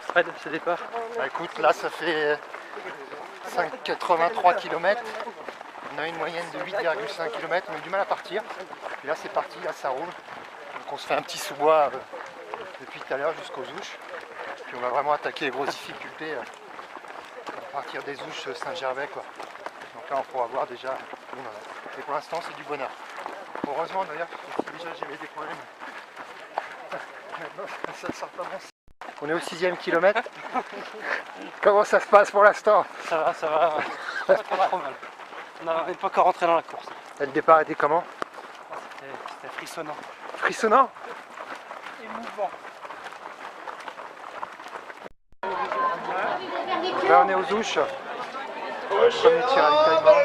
Fred, ce départ. Bah écoute, là ça fait 83 km. On a une moyenne de 8,5 km, on a eu du mal à partir. Et là c'est parti, là ça roule. Donc on se fait un petit sous-bois depuis tout à l'heure jusqu'aux Ouches. Puis on va vraiment attaquer les grosses difficultés à partir des Ouches Saint-Gervais quoi. Donc là on pourra voir déjà où on en est. Et pour l'instant c'est du bonheur. Heureusement d'ailleurs, parce que si déjà j'avais des problèmes. Maintenant ça ne sort pas bon. On est au 6e kilomètre. Comment ça se passe pour l'instant? Ça va, pas trop mal. On n'est pas encore rentré dans la course. Et le départ était comment? C'était frissonnant. Frissonnant? Émouvant. Là on est aux Ouches. Premier tir à l'italement.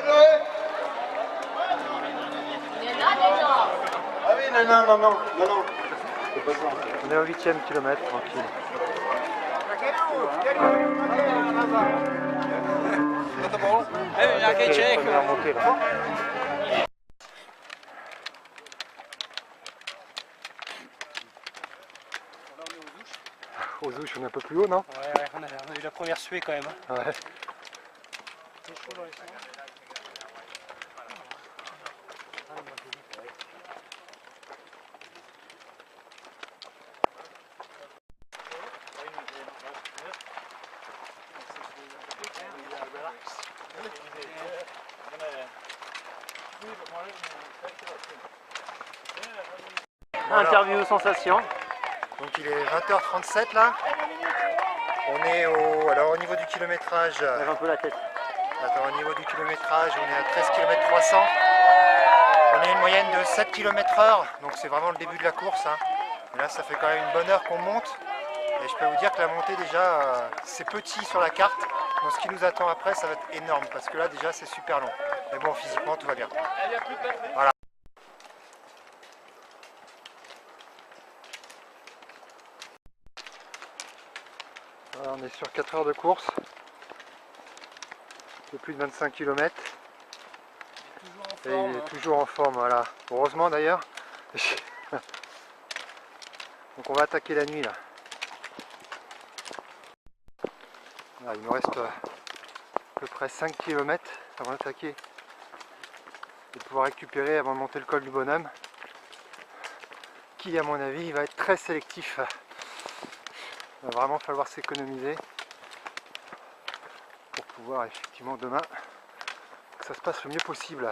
Ah oui, non. On est au 8e kilomètre, tranquille. Première montée là. Aux Ouches, on est un peu plus haut, non? Ouais, on a eu la première suée quand même. Ouais. Interview sensation. Donc il est 20h37 là. On est au niveau du kilométrage. Lève un peu la tête. Attends, au niveau du kilométrage, on est à 13 km 300. On est une moyenne de 7 km/h, donc c'est vraiment le début de la course. Hein. Et là, ça fait quand même une bonne heure qu'on monte. Et je peux vous dire que la montée déjà, c'est petit sur la carte. Donc ce qui nous attend après, ça va être énorme parce que là déjà, c'est super long. Mais bon, physiquement, tout va bien. Voilà. Voilà, on est sur 4 heures de course. De plus de 25 km. Et il est toujours en forme, voilà. Heureusement d'ailleurs. Donc on va attaquer la nuit là. Voilà, il nous reste à peu près 5 km avant d'attaquer et pouvoir récupérer avant de monter le col du Bonhomme, qui à mon avis va être très sélectif. Il va vraiment falloir s'économiser pour pouvoir effectivement demain que ça se passe le mieux possible.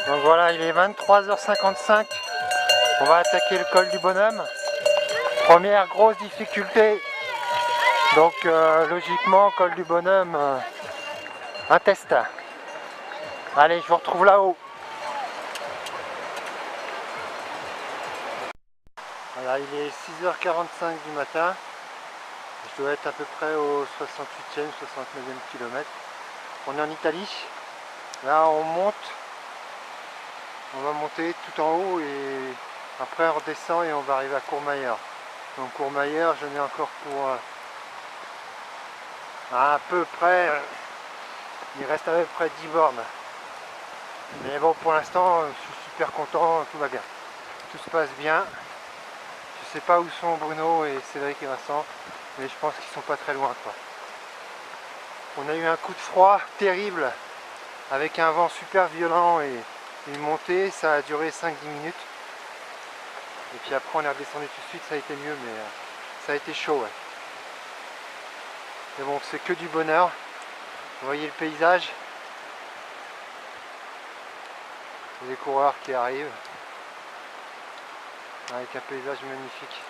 Donc voilà, il est 23h55. On va attaquer le col du Bonhomme. Première grosse difficulté. Donc logiquement, col du Bonhomme, un test. Allez, je vous retrouve là-haut. Voilà, il est 6h45 du matin. Je dois être à peu près au 68e, 69e kilomètre. On est en Italie. Là, on monte. On va monter tout en haut et après on redescend et on va arriver à Courmayeur. Donc Courmayeur, je n'ai encore pour à peu près, il reste à peu près 10 bornes. Mais bon, pour l'instant, je suis super content, tout va bien. Tout se passe bien. Je sais pas où sont Bruno et Cédric et Vincent, mais je pense qu'ils sont pas très loin, quoi. On a eu un coup de froid terrible avec un vent super violent et une montée, ça a duré 5-10 minutes. Et puis après on est redescendu tout de suite, ça a été mieux, mais ça a été chaud. Ouais. Mais bon, c'est que du bonheur. Vous voyez le paysage. Les coureurs qui arrivent. Avec un paysage magnifique.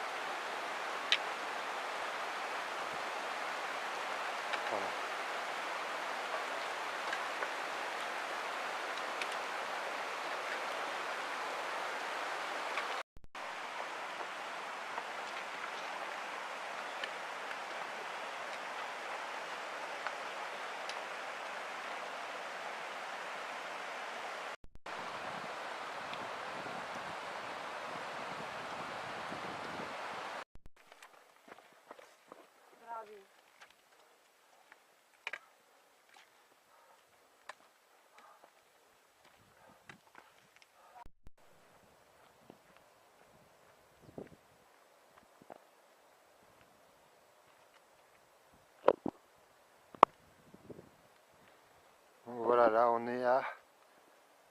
Voilà. Donc voilà, là on est à,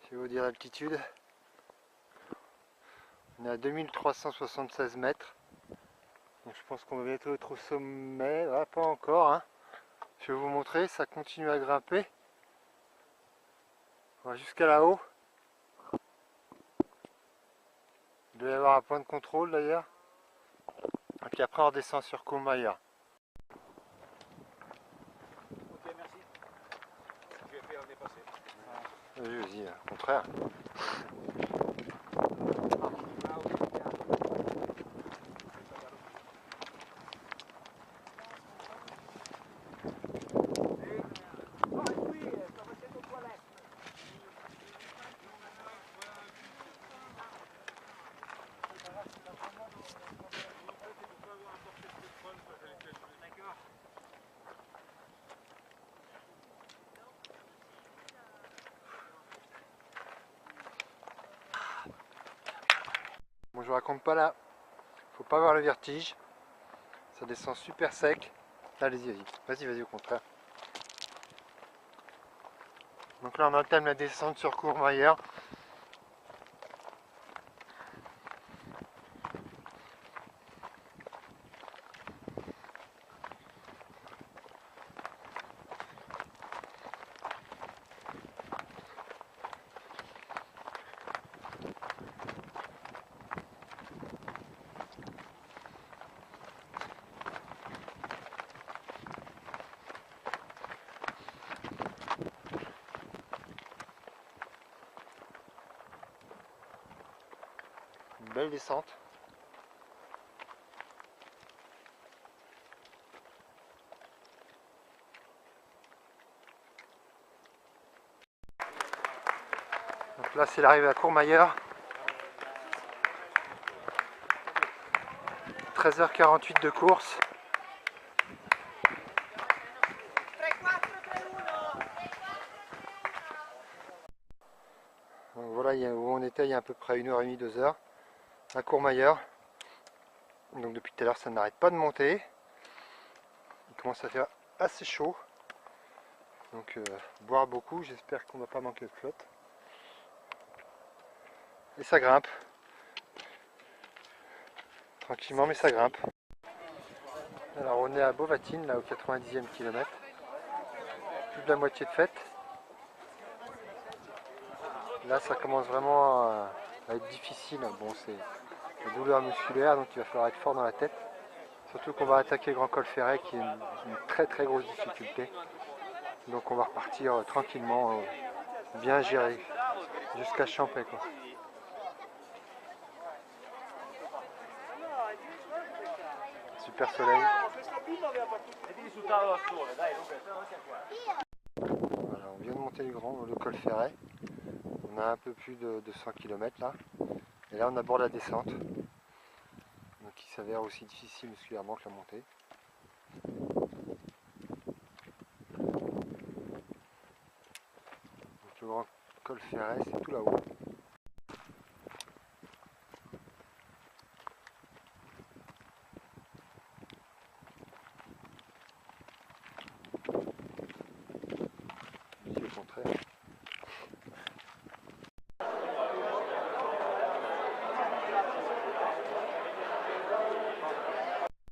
je vais vous dire l'altitude, on est à 2376 mètres. Donc je pense qu'on va bientôt être au sommet, ah, pas encore, hein. Je vais vous montrer, ça continue à grimper. On va jusqu'à là-haut. Il doit y avoir un point de contrôle d'ailleurs. Et puis après on redescend sur Courmayeur. Ok, merci. Je vais faire dépasser. Oui, vas-y, au contraire. Bon, je raconte pas là, faut pas avoir le vertige, ça descend super sec. Allez-y, vas-y, au contraire. Donc là on entame la descente sur Courmayeur. Une belle descente. Donc là c'est l'arrivée à Courmayeur. 13h48 de course. Donc voilà où on était il y a à peu près 1h30, 2h à Courmayeur. Donc depuis tout à l'heure ça n'arrête pas de monter. Il commence à faire assez chaud. Donc boire beaucoup, j'espère qu'on ne va pas manquer de flotte. Et ça grimpe. Tranquillement mais ça grimpe. Alors on est à Beauvatine, là au 90e kilomètre. Plus de la moitié de faite. Là ça commence vraiment à être difficile. Bon, c'est la douleur musculaire, donc il va falloir être fort dans la tête. Surtout qu'on va attaquer le Grand Col Ferret qui est une très très grosse difficulté. Donc on va repartir tranquillement, bien géré, jusqu'à Champais, quoi. Super soleil. Voilà, on vient de monter le col Ferret. On a un peu plus de 100 km là. Et là on aborde la descente. Donc qui s'avère aussi difficile musculairement que la montée. Donc le Grand Col Ferret c'est tout là-haut. Au contraire.